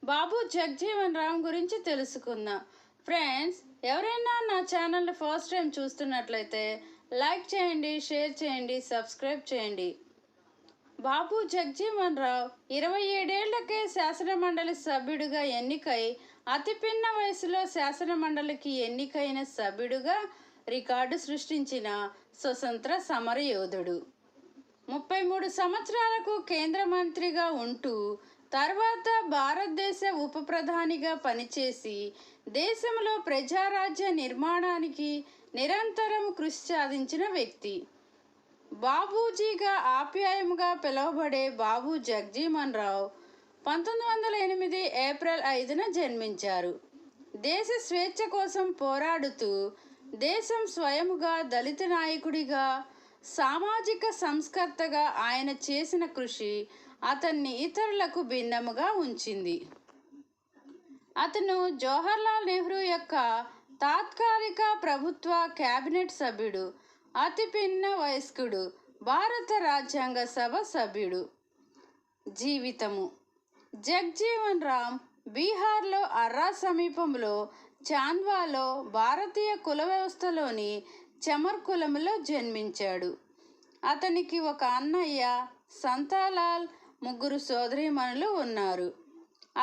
బాబు జగ్జీవన్ రామ్ గురించి తెలుసుకుందాం. ఫ్రెండ్స్, ఎవరైనా నా ఛానల్ని ఫస్ట్ టైం చూస్తున్నట్లయితే లైక్ చేయండి, షేర్ చేయండి, సబ్స్క్రైబ్ చేయండి. బాబు జగ్జీవన్ రావ్ 27 ఏళ్లకే శాసనమండలి సభ్యుడిగా ఎన్నికై అతి పిన్న వయసులో శాసనమండలికి ఎన్నికైన సభ్యుడిగా రికార్డు సృష్టించిన స్వతంత్ర సమరయోధుడు. 33 సంవత్సరాలకు కేంద్ర మంత్రిగా ఉంటూ తర్వాత భారతదేశ ఉప ప్రధానిగా పనిచేసి దేశంలో ప్రజారాజ్య నిర్మాణానికి నిరంతరం కృషి సాధించిన వ్యక్తి. బాబూజీగా ఆప్యాయంగా పిలువబడే బాబు జగ్జీవన్ రావ్ 1908 ఏప్రిల్ 5న జన్మించారు. దేశ స్వేచ్ఛ కోసం పోరాడుతూ దేశం స్వయముగా దళిత నాయకుడిగా, సామాజిక సంస్కర్తగా ఆయన చేసిన కృషి అతన్ని ఇతరులకు భిన్నముగా ఉంచింది. అతను జవహర్లాల్ నెహ్రూ యొక్క తాత్కాలిక ప్రభుత్వ క్యాబినెట్ సభ్యుడు, అతి పిన్న వయస్కుడు, భారత రాజ్యాంగ సభ సభ్యుడు. జీవితము. జగ్జీవన్ రామ్ బీహార్లో అర్రా సమీపంలో చాంద్వాలో భారతీయ కుల వ్యవస్థలోని చమర్ కులంలో జన్మించాడు. అతనికి ఒక అన్నయ్య, సంతాలాల్, 3 సోదరీమణులు ఉన్నారు.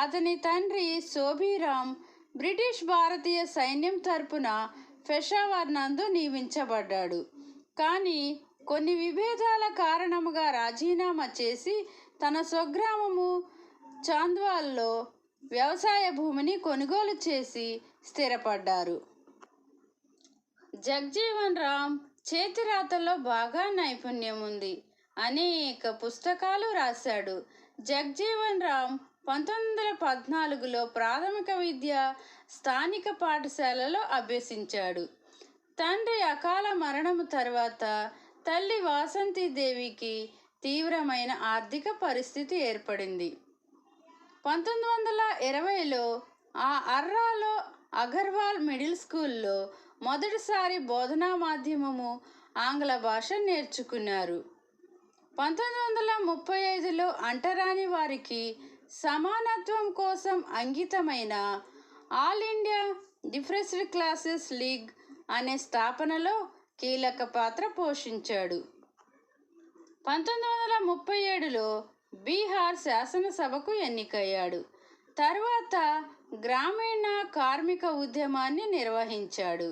అతని తండ్రి సోబీరామ్ బ్రిటిష్ భారతీయ సైన్యం తరపున పెషావర్ నందు నియమించబడ్డాడు. కానీ కొన్ని విభేదాల కారణముగా రాజీనామా చేసి తన స్వగ్రామము చాంద్వాల్లో వ్యవసాయ భూమిని కొనుగోలు చేసి స్థిరపడ్డారు. జగ్జీవన్ రామ్ చేతిరాతలో బాగా నైపుణ్యం ఉంది. అనేక పుస్తకాలు రాశాడు. జగ్జీవన్ రామ్ 1914లో ప్రాథమిక విద్య స్థానిక పాఠశాలలో అభ్యసించాడు. తండ్రి అకాల మరణము తర్వాత తల్లి వాసంతీదేవికి తీవ్రమైన ఆర్థిక పరిస్థితి ఏర్పడింది. 1920లో అర్రాలో అగర్వాల్ మిడిల్ స్కూల్లో మొదటిసారి బోధనా మాధ్యమము ఆంగ్ల భాష నేర్చుకున్నారు. 1935లో అంటరాని వారికి సమానత్వం కోసం అంకితమైన ఆల్ ఇండియా డిఫరెన్స్డ్ క్లాసెస్ లీగ్ అనే స్థాపనలో కీలక పాత్ర పోషించాడు. 1937లో బీహార్ శాసనసభకు ఎన్నికయ్యాడు. తర్వాత గ్రామీణ కార్మిక ఉద్యమాన్ని నిర్వహించాడు.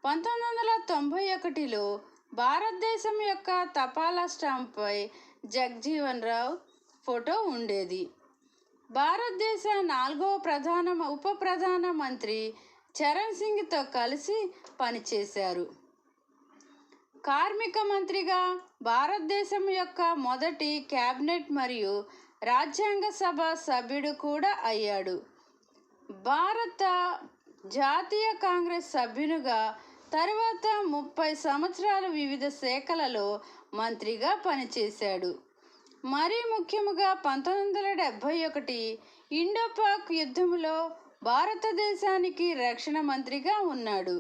1991లో భారతదేశం యొక్క తపాలా స్టాంపుపై జగ్జీవన్ రావ్ ఫోటో ఉండేది. భారతదేశ 4వ ఉప ప్రధాన మంత్రి చరణ్ సింగ్తో కలిసి పనిచేశారు. కార్మిక మంత్రిగా భారతదేశం యొక్క మొదటి క్యాబినెట్ మరియు రాజ్యాంగ సభ సభ్యుడు కూడా అయ్యాడు. భారత జాతీయ కాంగ్రెస్ సభ్యునిగా తర్వాత 30 సంవత్సరాలు వివిధ శాఖలలో మంత్రిగా పనిచేశాడు. మరీ ముఖ్యముగా 1971 ఇండోపాక్ యుద్ధంలో భారతదేశానికి రక్షణ మంత్రిగా ఉన్నాడు.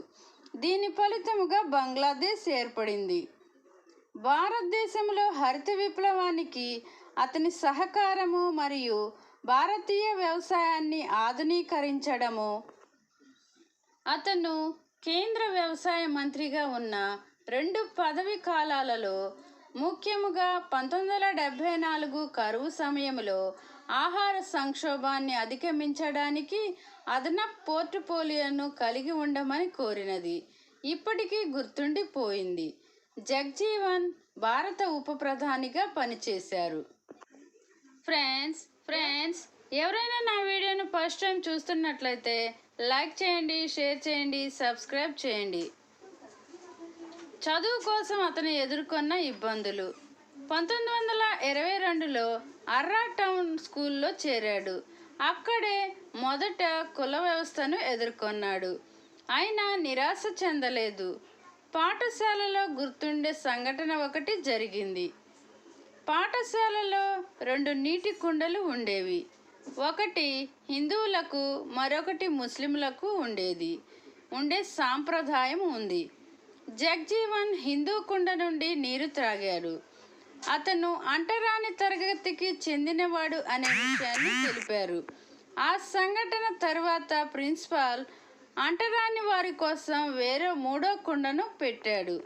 దీని ఫలితముగా బంగ్లాదేశ్ ఏర్పడింది. భారతదేశంలో హరిత విప్లవానికి అతని సహకారము మరియు భారతీయ వ్యవసాయాన్ని ఆధునీకరించడము. అతను కేంద్ర వ్యవసాయ మంత్రిగా ఉన్న 2 పదవీ కాలాలలో ముఖ్యముగా 1974 కరువు సమయంలో ఆహార సంక్షోభాన్ని అధిగమించడానికి అదనపు పోర్ట్ఫోలియోను కలిగి ఉండమని కోరినది ఇప్పటికీ గుర్తుండిపోయింది. జగ్జీవన్ భారత ఉప ప్రధానిగా పనిచేశారు. ఫ్రెండ్స్, ఎవరైనా నా వీడియోను ఫస్ట్ టైం చూస్తున్నట్లయితే లైక్ చేయండి, షేర్ చేయండి, సబ్స్క్రైబ్ చేయండి. చదువు కోసం అతను ఎదుర్కొన్న ఇబ్బందులు. 1922లో అర్రా టౌన్ స్కూల్లో చేరాడు. అక్కడే మొదట కుల వ్యవస్థను ఎదుర్కొన్నాడు. అయినా నిరాశ చెందలేదు. పాఠశాలలో గుర్తుండే సంఘటన ఒకటి జరిగింది. పాఠశాలలో 2 నీటి కుండలు ఉండేవి. ఒకటి హిందువులకు, మరొకటి ముస్లింలకు ఉండే సాంప్రదాయం ఉంది. జగ్జీవన్ హిందూ కుండ నుండి నీరు త్రాగాడు. అతను అంటరాని తరగతికి చెందినవాడు అనే విషయాన్ని తెలిపారు. ఆ సంఘటన తర్వాత ప్రిన్సిపాల్ అంటరాని వారి కోసం వేరే మూడో కుండను పెట్టాడు.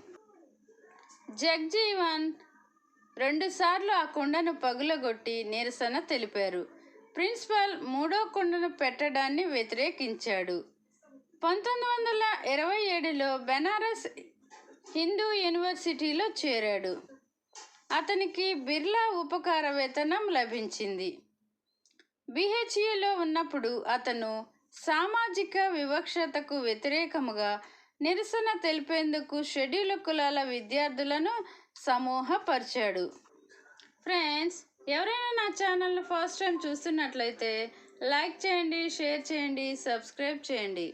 జగ్జీవన్ 2 సార్లు ఆ కుండను పగులగొట్టి నిరసన తెలిపారు. ప్రిన్సిపాల్ మూడో కుండను పెట్టడాన్ని వ్యతిరేకించాడు. 1927లో బెనారస్ హిందూ యూనివర్సిటీలో చేరాడు. అతనికి బిర్లా ఉపకార వేతనం లభించింది. బిహెచ్యులో ఉన్నప్పుడు అతను సామాజిక వివక్షతకు వ్యతిరేకముగా నిరసన తెలిపేందుకు షెడ్యూల్ కులాల విద్యార్థులను సమూహపరిచాడు. ఫ్రెండ్స్, ఎవరైనా నా ఛానల్ని ఫస్ట్ టైం చూస్తున్నట్లయితే లైక్ చేయండి, షేర్ చేయండి, సబ్స్క్రైబ్ చేయండి.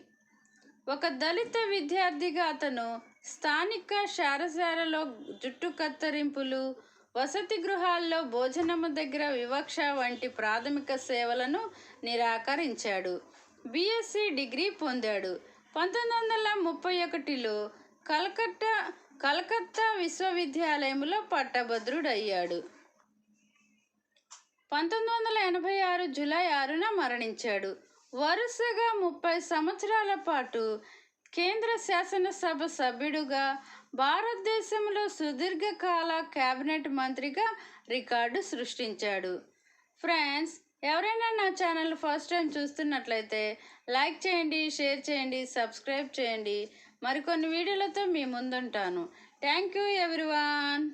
ఒక దళిత విద్యార్థిగా అతను స్థానిక శారశాలలో జుట్టు కత్తిరింపులు, వసతి గృహాల్లో భోజనము దగ్గర వివక్ష వంటి ప్రాథమిక సేవలను నిరాకరించాడు. బిఎస్సి డిగ్రీ పొందాడు. 1931లో కలకత్తా విశ్వవిద్యాలయంలో పట్టభద్రుడయ్యాడు. 1986 జూలై 6న మరణించాడు. వరుసగా 30 సంవత్సరాల పాటు కేంద్ర శాసనసభ సభ్యుడుగా, భారతదేశంలో సుదీర్ఘకాల కేబినెట్ మంత్రిగా రికార్డు సృష్టించాడు. ఫ్రెండ్స్, ఎవరైనా నా ఛానల్ ఫస్ట్ టైం చూస్తున్నట్లయితే లైక్ చేయండి, షేర్ చేయండి, సబ్స్క్రైబ్ చేయండి. మరికొన్ని వీడియోలతో మీ ముందుంటాను. Thank you everyone.